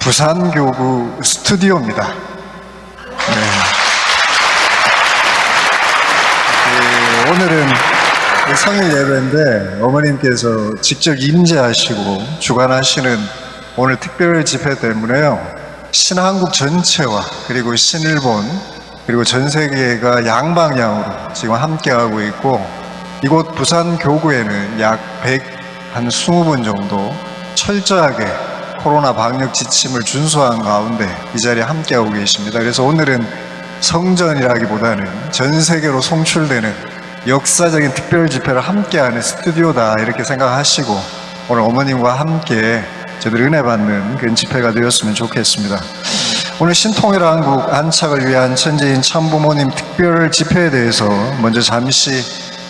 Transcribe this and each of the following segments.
부산교구 스튜디오입니다. 오늘은 성일 예배인데 어머님께서 직접 임재하시고 주관하시는 오늘 특별 집회 때문에요, 신한국 전체와 그리고 신일본 그리고 전 세계가 양방향으로 지금 함께하고 있고, 이곳 부산교구에는 약 120분 정도 철저하게 코로나 방역 지침을 준수한 가운데 이 자리에 함께하고 계십니다. 그래서 오늘은 성전이라기보다는 전 세계로 송출되는 역사적인 특별 집회를 함께하는 스튜디오다, 이렇게 생각하시고 오늘 어머님과 함께 저희들 은혜 받는 그런 집회가 되었으면 좋겠습니다. 오늘 신통일한국 안착을 위한 천재인 참부모님 특별 집회에 대해서 먼저 잠시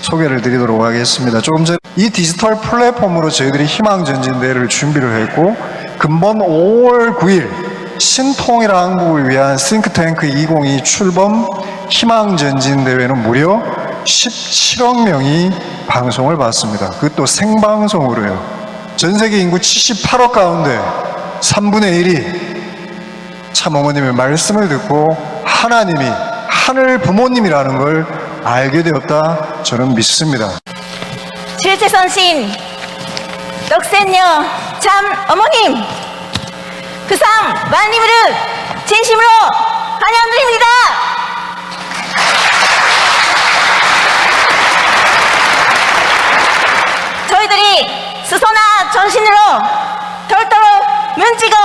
소개를 드리도록 하겠습니다. 조금 전 이 디지털 플랫폼으로 저희들이 희망전진대회를 준비를 했고, 금번 5월 9일 신통일한국을 위한 싱크탱크 2022 출범 희망전진대회는 무려 17억 명이 방송을 봤습니다. 그것도 생방송으로요. 전세계 인구 78억 가운데 3분의 1이 참어머님의 말씀을 듣고 하나님이 하늘 부모님이라는 걸 알게 되었다, 저는 믿습니다. 실체선신 떡센녀 참 어머님, 부산 만리무릇 진심으로 환영드립니다. 저희들이 스소나 전신으로 털도록 문지고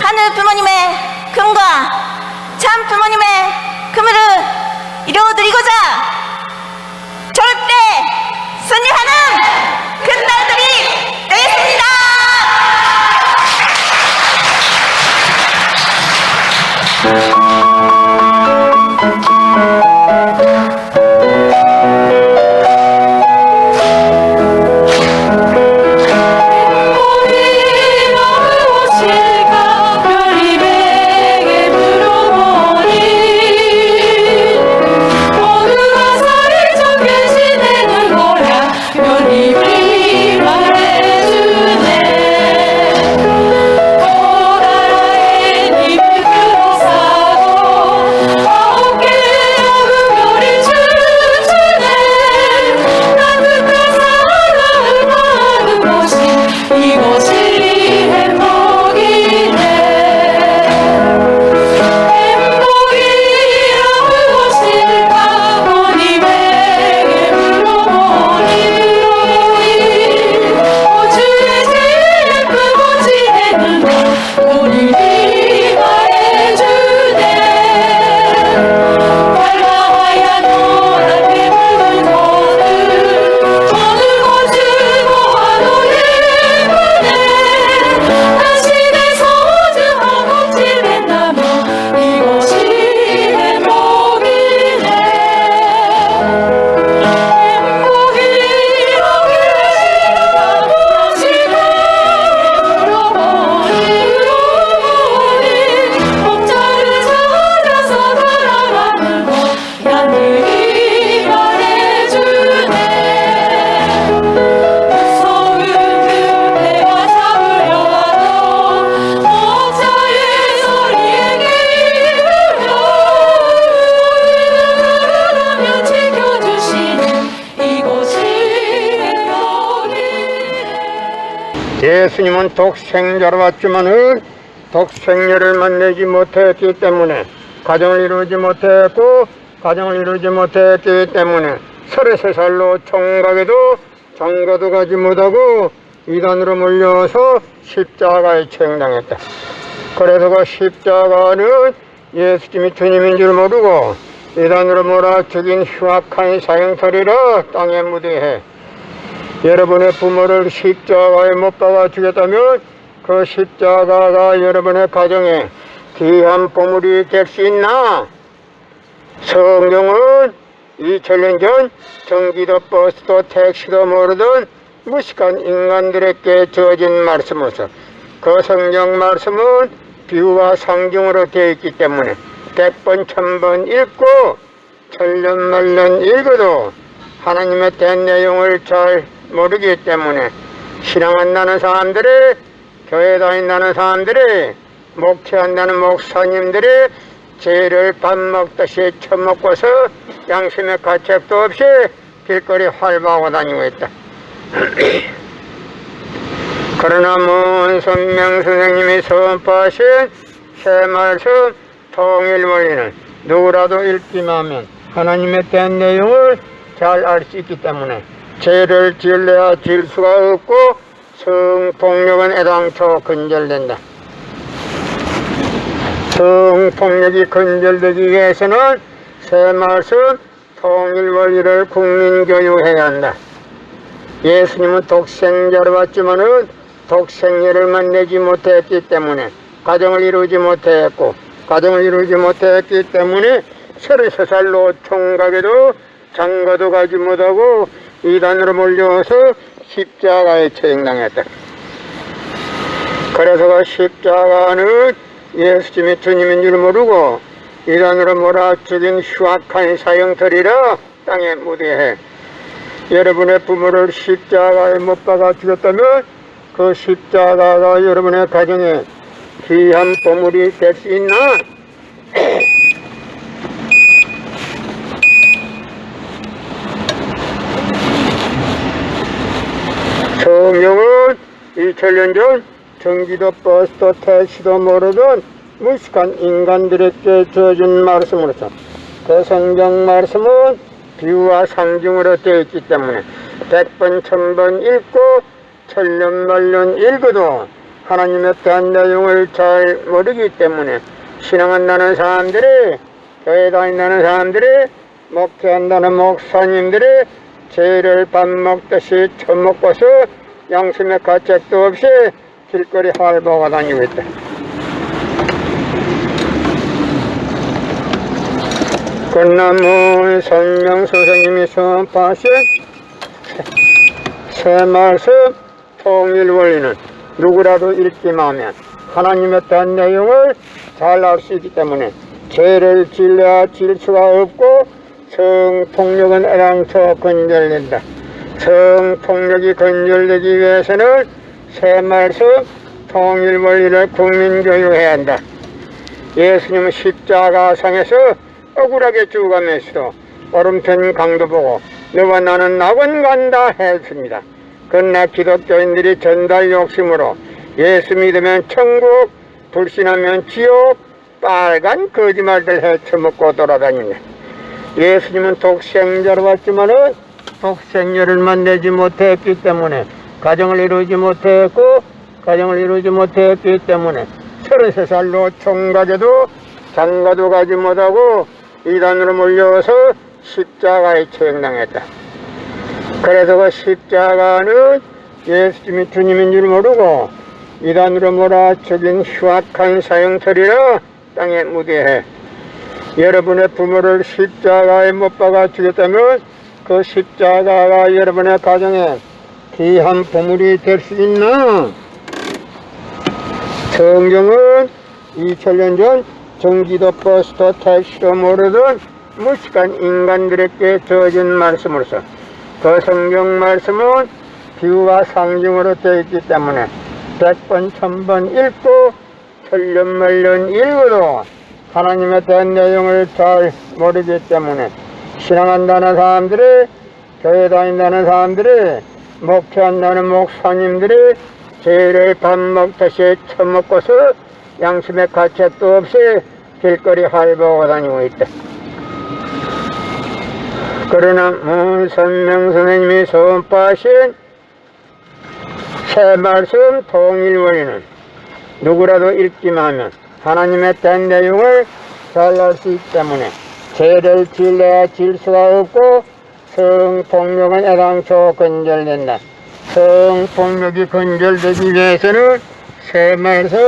하늘 부모님의 금과 참 부모님의 금을 이루어드리고자 절대 순리하는 그날들이 되겠습니다. 예수님은 독생자로 왔지만은 독생녀를 만나지 못했기 때문에 가정을 이루지 못했고, 가정을 이루지 못했기 때문에 33살로 총각에도 장가도 가지 못하고 이단으로 몰려서 십자가에 처형당했다. 그래서 그 십자가는 예수님이 주님인 줄 모르고 이단으로 몰아 죽인 흉악한 사형살이라 땅에 무대해 여러분의 부모를 십자가에 못 박아 죽였다면 그 십자가가 여러분의 가정에 귀한 보물이 될 수 있나? 성경은 2000년 전 전기도 버스도 택시도 모르던 무식한 인간들에게 주어진 말씀으로서 그 성경 말씀은 비유와 상징으로 되어 있기 때문에 100번 1000번 읽고 천년만년 읽어도 하나님의 된 내용을 잘 모르기 때문에 신앙한다는 사람들의 교회 다닌다는 사람들이, 목회한다는 목사님들이 죄를 밥 먹듯이 처먹고서 양심의 가책도 없이 길거리 활보하고 다니고 있다. 그러나 문선명 선생님이 선포하신 새 말씀 통일 원리는 누구라도 읽기만 하면 하나님에 대한 내용을 잘 알 수 있기 때문에 죄를 지을래야 지을 수가 없고 성폭력은 애당초 근절된다. 성폭력이 근절되기 위해서는 새 말씀 통일 원리를 국민교육해야 한다. 예수님은 독생자로 왔지만은 독생녀를 내지 못했기 때문에 가정을 이루지 못했고, 가정을 이루지 못했기 때문에 33살로 총각에도 장가도 가지 못하고 이단으로 몰려서 십자가에 처형당했다. 그래서 그 십자가는 예수님이 주님인 줄 모르고 이단으로 몰아죽인 흉악한 사형터리라 땅에 묻게 해. 여러분의 부모를 십자가에 못 박아 죽였다면 그 십자가가 여러분의 가정에 귀한 보물이 될 수 있나? 성령은 2000년 전 전기도 버스도 택시도 모르던 무식한 인간들에게 주어진 말씀으로서 그 성경 말씀은 비유와 상징으로 되어 있기 때문에 100번 1000번 읽고 천년만년 읽어도 하나님에 대한 내용을 잘 모르기 때문에 신앙한다는 사람들이, 교회 다닌다는 사람들이, 목회한다는 목사님들이 죄를 밥 먹듯이 처먹고서 양심의 가책도 없이 길거리 활보하고 다니고 있다. 끝나문 선명 선생님이 선포하신 새 말씀 통일 원리는 누구라도 읽기만 하면 하나님에 대한 내용을 잘 알 수 있기 때문에 죄를 지을래야 지을 수가 없고 성폭력은 애당초 근절된다. 성폭력이 근절되기 위해서는 새 말씀 통일 원리를 국민교육해야 한다. 예수님은 십자가상에서 억울하게 죽어가면서도 오른편 강도 보고 너와 나는 낙원 간다 했습니다. 그러나 기독교인들이 전달 욕심으로 예수 믿으면 천국, 불신하면 지옥, 빨간 거짓말들 헤쳐먹고 돌아다니네. 예수님은 독생자로 왔지만은 독생녀를 만나지 못했기 때문에 가정을 이루지 못했고, 가정을 이루지 못했기 때문에 33살로 총각에도 장가도 가지 못하고 이단으로 몰려서 십자가에 처형당했다. 그래서 그 십자가는 예수님이 주님인 줄 모르고 이단으로 몰아죽인 흉악한 사형터리라 땅에 묻게 해. 여러분의 부모를 십자가에 못 박아 죽였다면 그 십자가가 여러분의 가정에 귀한 보물이 될 수 있나? 성경은 2000년 전 전기도 버스도 택시도 모르던 무식한 인간들에게 주어진 말씀으로서 그 성경 말씀은 비유와 상징으로 되어 있기 때문에 100번 1000번 읽고 천년만년 읽어도 하나님에 대한 내용을 잘 모르기 때문에 신앙한다는 사람들이, 교회 다닌다는 사람들이, 목회한다는 목사님들이 죄를 밥 먹듯이 처먹고서 양심의 가책도 없이 길거리 활보하고 다니고 있다. 그러나 문선명 선생님이 선포하신 새 말씀 통일 원리는 누구라도 읽기만 하면 하나님에 대한 내용을 잘 알 수 있기 때문에 죄를 지을래야 지을 수가 없고 성폭력은 애당초 근절된다. 성폭력이 근절되기 위해서는 새 말씀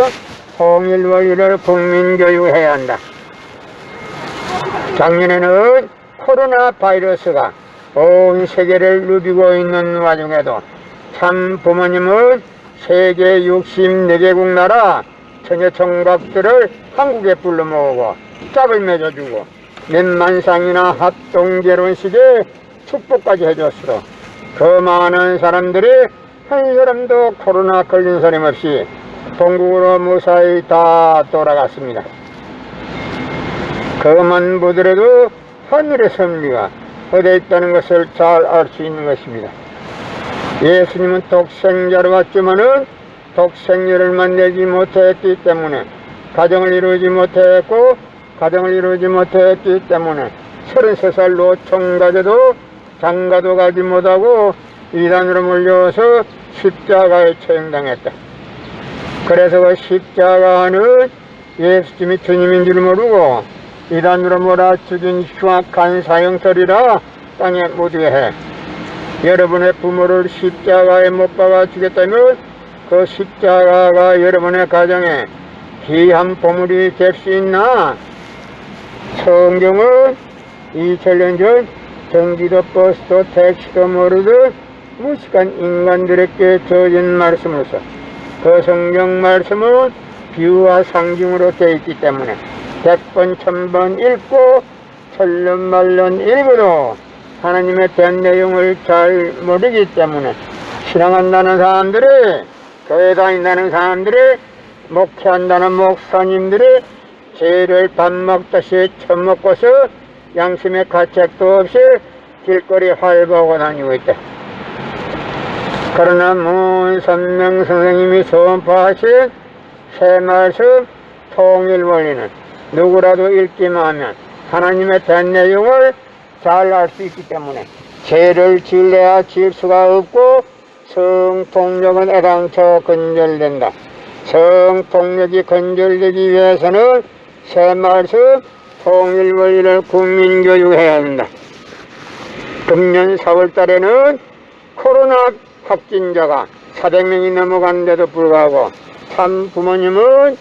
통일 원리를 국민교육해야 한다. 작년에는 코로나 바이러스가 온 세계를 누비고 있는 와중에도 참 부모님은 세계 64개국 나라 처녀 총각들을 한국에 불러 모으고 짝을 맺어주고 몇만상이나 합동 결혼식에 축복까지 해줬으로 그 많은 사람들이 한 사람도 코로나 걸린 사람 없이 본국으로 무사히 다 돌아갔습니다. 그것만 보더라도 하늘의 섭리가 어디에 있다는 것을 잘 알 수 있는 것입니다. 예수님은 독생자로 왔지만은 독생녀를 만나지 못했기 때문에 가정을 이루지 못했고 가정을 이루지 못했기 때문에 33살로 총가져도 장가도 가지 못하고 이단으로 몰려서 십자가에 처형당했다. 그래서 그 십자가는 예수님이 주님인 줄 모르고 이단으로 몰아죽인 흉악한 사형터리라 땅에 묻게 해. 여러분의 부모를 십자가에 못 박아 주겠다면 그 십자가가 여러분의 가정에 귀한 보물이 될 수 있나? 성경은 2000년 전 경기도 버스도 택시도 모르듯 무식한 인간들에게 주어진 말씀으로서 그 성경 말씀은 비유와 상징으로 되어 있기 때문에 100번 1000번 읽고 천년만년 읽어도 하나님의 대한 내용을 잘 모르기 때문에 신앙한다는 사람들이, 교회 다닌다는 사람들이, 목회한다는 목사님들이 죄를 밥 먹듯이 처먹고서 양심의 가책도 없이 길거리 활보하고 다니고 있다. 그러나 문선명 선생님이 선포하신 새 말씀 통일 원리는 누구라도 읽기만 하면 하나님의 대한 내용을 잘 알 수 있기 때문에 죄를 지을래야 지을 수가 없고 성폭력은 애당초 건절된다. 성폭력이 건절되기 위해서는 새 말씀 통일 원리를 국민교육해야 한다. 금년 4월 달에는 코로나 확진자가 400명이 넘어갔는데도 불구하고 참 부모님은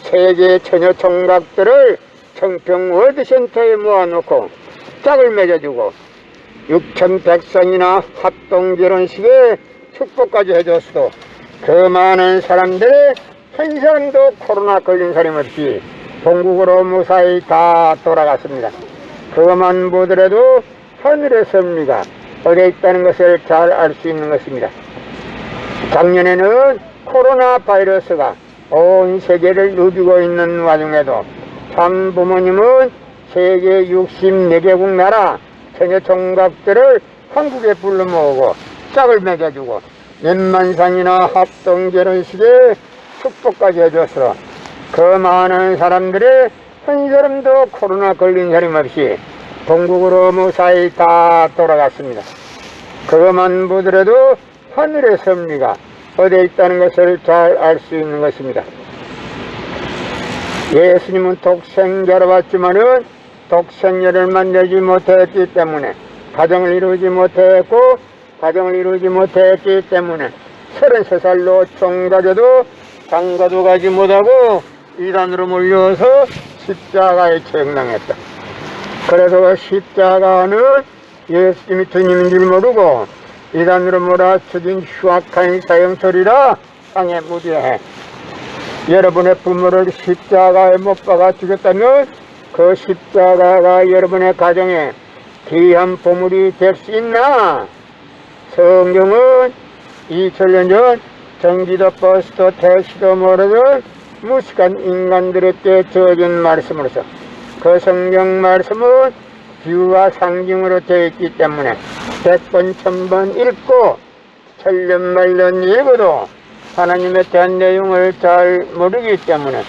세계 처녀 총각들을 청평 월드센터에 모아놓고 짝을 맺어주고 6100성이나 합동결혼식에 축복까지 해줬어도 그 많은 사람들이 한 사람도 코로나 걸린 사람 없이 본국으로 무사히 다 돌아갔습니다. 그것만 보더라도 하늘의 섭리가 어디에 있다는 것을 잘 알 수 있는 것입니다. 작년에는 코로나 바이러스가 온 세계를 누비고 있는 와중에도 참 부모님은 세계 64개국 나라 처녀 총각들을 한국에 불러 모으고 짝을 맺어주고 몇만상이나 합동결혼식에 축복까지 해줘서 그 많은 사람들이 한 사람도 코로나 걸린 사람 없이 본국으로 무사히 다 돌아갔습니다. 그것만 보더라도 하늘의 섭리가 어디에 있다는 것을 잘 알 수 있는 것입니다. 예수님은 독생자로 왔지만은 독생녀를 만나지 못했기 때문에 가정을 이루지 못했고 가정을 이루지 못했기 때문에 33살로 총가져도 장가도 가지 못하고 이단으로 몰려서 십자가에 처형당했다. 그래서 그 십자가는 예수님이 주님인 줄 모르고 이단으로 몰아쳐진 흉악한 사형터리라 땅에 묻게. 여러분의 부모를 십자가에 못 박아 주겠다면 그 십자가가 여러분의 가정에 귀한 보물이 될 수 있나? 성경은 2000년 전 경기도 버스도 택시도 모르던 무식한 인간들에게 주어진 말씀으로서 그 성경 말씀은 비유와 상징으로 되어 있기 때문에 100번 1000번 읽고 천년만년 읽어도 하나님에 대한 내용을 잘 모르기 때문에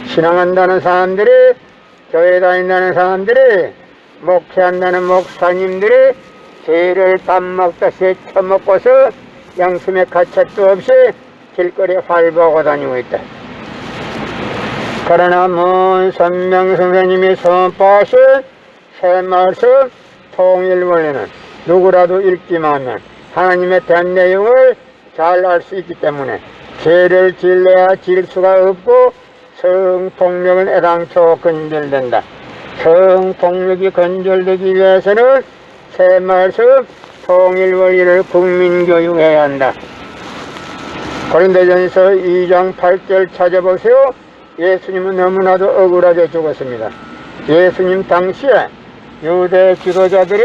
신앙한다는 사람들이, 교회 다닌다는 사람들이, 목회한다는 목사님들이 죄를 밥 먹듯이 처먹고서 양심의 가책도 없이 길거리 활보하고 다니고 있다. 그러나 문선명 선생님이 선포하신 새 말씀 통일 원리는 누구라도 읽기만 하면 하나님에 대한 내용을 잘 알 수 있기 때문에 죄를 지을래야 지을 수가 없고 성폭력은 애당초 건절된다. 성폭력이 건절되기 위해서는 새 말씀 통일 원리를 국민교육해야 한다. 고린도전서 2장 8절 찾아보세요. 예수님은 너무나도 억울하게 죽었습니다. 예수님 당시에 유대 지도자들이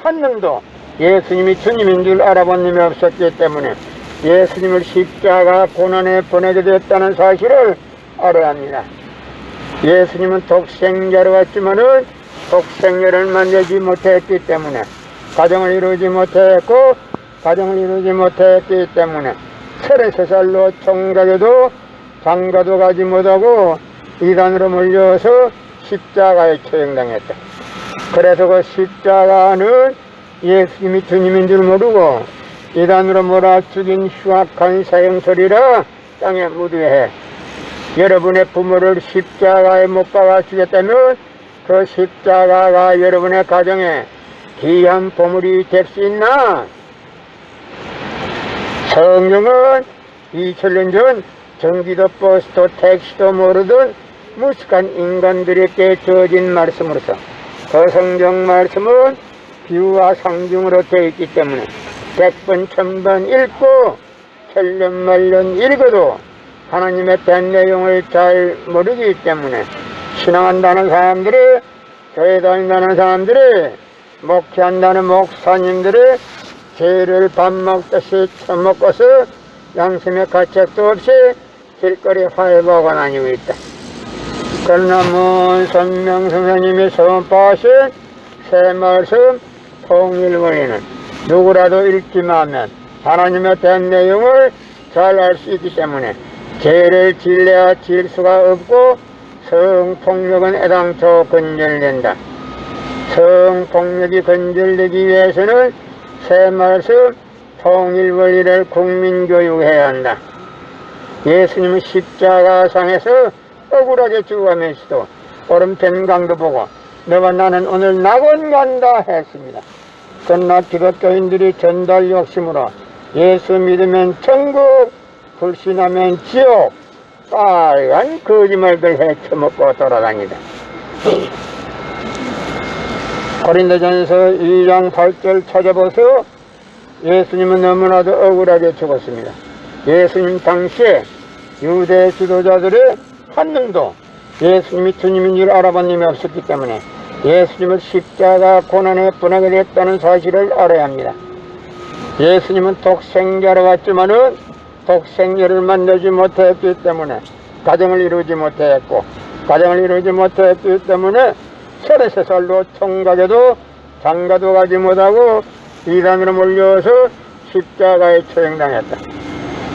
한 명도 예수님이 주님인 줄 알아본 놈이 없었기 때문에 예수님을 십자가 고난에 보내게 됐다는 사실을 알아야 합니다. 예수님은 독생자로 왔지만은 독생자를 만들지 못했기 때문에 가정을 이루지 못했고 가정을 이루지 못했기 때문에 33살로 총각에도 장가도 가지 못하고 이단으로 몰려서 십자가에 처형당했다. 그래서 그 십자가는 예수님이 주님인 줄 모르고 이단으로 몰아 죽인 흉악한 사형설이라 땅에 묻어해 여러분의 부모를 십자가에 못 박아 죽였다면 그 십자가가 여러분의 가정에 귀한 보물이 될 수 있나? 성경은 2000년 전 전기도 버스도 택시도 모르던 무식한 인간들에게 주어진 말씀으로서 그 성경 말씀은 비유와 상징으로 되어 있기 때문에 100번 1000번 읽고 천년만년 읽어도 하나님의 된 내용을 잘 모르기 때문에 신앙한다는 사람들이, 교회 다닌다는 사람들이, 목회한다는 목사님들이 죄를 밥 먹듯이 처먹고서 양심의 가책도 없이 길거리 활보하고 다니고 있다. 그러나 문 선명 선생님이 선포하신 새 말씀 통일원리는 누구라도 읽기만 하면 하나님의 된 내용을 잘 알 수 있기 때문에 죄를 질려야 질 수가 없고 성폭력은 애당초 건절된다. 성폭력이 건절되기 위해서는 새 말씀 통일원리를 국민교육해야 한다. 예수님은 십자가상에서 억울하게 죽어가면서도 오른편 강도 보고 너와 나는 오늘 낙원 간다 했습니다. 그러나 기독교인들이 전달 욕심으로 예수 믿으면 천국, 불신하면 지옥, 빨간 거짓말들 헤쳐먹고 돌아다니다. 고린도전서 2장 8절 찾아보세요. 예수님은 너무나도 억울하게 죽었습니다. 예수님 당시에 유대 지도자들의 한 명도 예수님이 주님인 줄 알아본 님이 없었기 때문에 예수님을 십자가 고난에 보내게 됐다는 사실을 알아야 합니다. 예수님은 독생자로 왔지만은 독생자를 만나지 못했기 때문에 가정을 이루지 못했고 가정을 이루지 못했기 때문에 33살로 총각에도 장가도 가지 못하고 이단으로 몰려서 십자가에 처형당했다.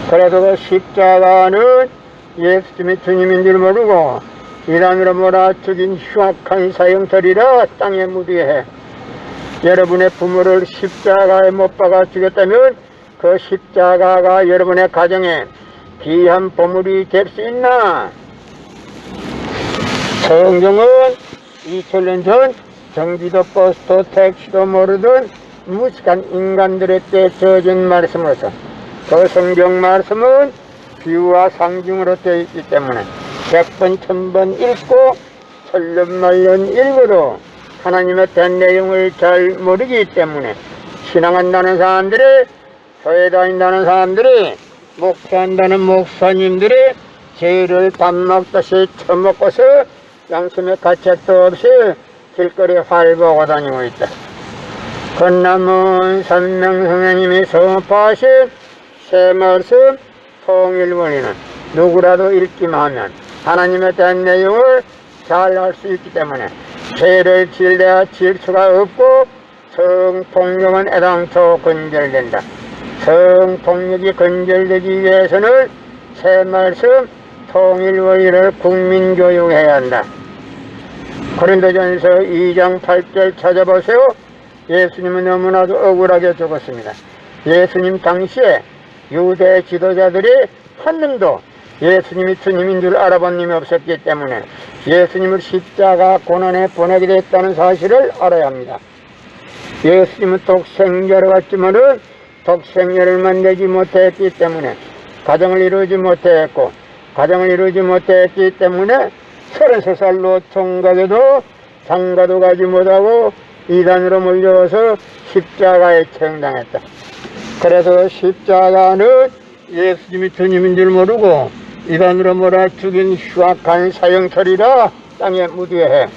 그래서 그 십자가는 예수님이 주님인 줄 모르고 이단으로 몰아 죽인 흉악한 사형터리라 땅에 묻어해 여러분의 부모를 십자가에 못 박아 죽였다면 그 십자가가 여러분의 가정에 귀한 보물이 될 수 있나? 성경은 2000년 전 전기도 버스도 택시도 모르던 무식한 인간들에게 주어진 말씀으로서 그 성경 말씀은 비유와 상징으로 되어 있기 때문에 100번 1000번 읽고 천년만년 읽어도 하나님의 된 내용을 잘 모르기 때문에 신앙한다는 사람들이, 교회 다닌다는 사람들이, 목회한다는 목사님들이 죄를 밥 먹듯이 처먹고서 양심의 가책도 없이 길거리에 활보하고 다니고 있다. 건남은 선명 선생님이 선포하신 새 말씀 통일원리는 누구라도 읽기만 하면 하나님의 된 내용을 잘 알 수 있기 때문에 죄를 질려야 질 수가 없고 성폭력은 애당초 건절된다. 성폭력이 건절되기 위해서는 새 말씀 통일원리를 국민교육해야 한다. 고린도전서 2장 8절 찾아보세요. 예수님은 너무나도 억울하게 죽었습니다. 예수님 당시에 유대 지도자들이 한 명도 예수님이 주님인 줄 알아본 님이 없었기 때문에 예수님을 십자가 고난에 보내게 됐다는 사실을 알아야 합니다. 예수님은 독생자로 왔지만은 독생자를 만나지 못했기 때문에 가정을 이루지 못했고 가정을 이루지 못했기 때문에 33살로 총각에도 장가도 가지 못하고 이단으로 몰려서 십자가에 처형당했다. 그래서 십자가는 예수님이 주님인 줄 모르고 이단으로 몰아 죽인 흉악한 사형설이라 땅에 묻어해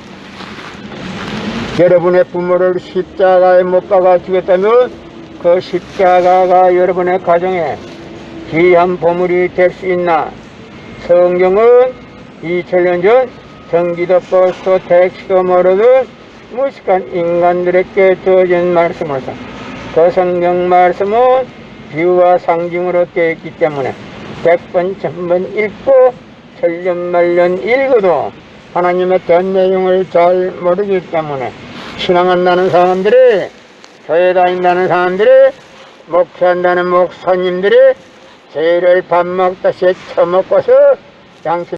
여러분의 부모를 십자가에 못 박아 죽였다면 그 십자가가 여러분의 가정에 귀한 보물이 될 수 있나? 성경은 2000년 전 전기도 버스도 택시도 모르던 무식한 인간들에게 주어진 말씀으로서 그 성경 말씀은 비유와 상징으로 되어 있기 때문에 100번 1000번 읽고 천년만년 읽어도 하나님에 대한 내용을 잘 모르기 때문에 신앙한다는 사람들이, 교회 다닌다는 사람들이, 목회한다는 목사님들이 죄를 밥 먹듯이 처먹고서 양심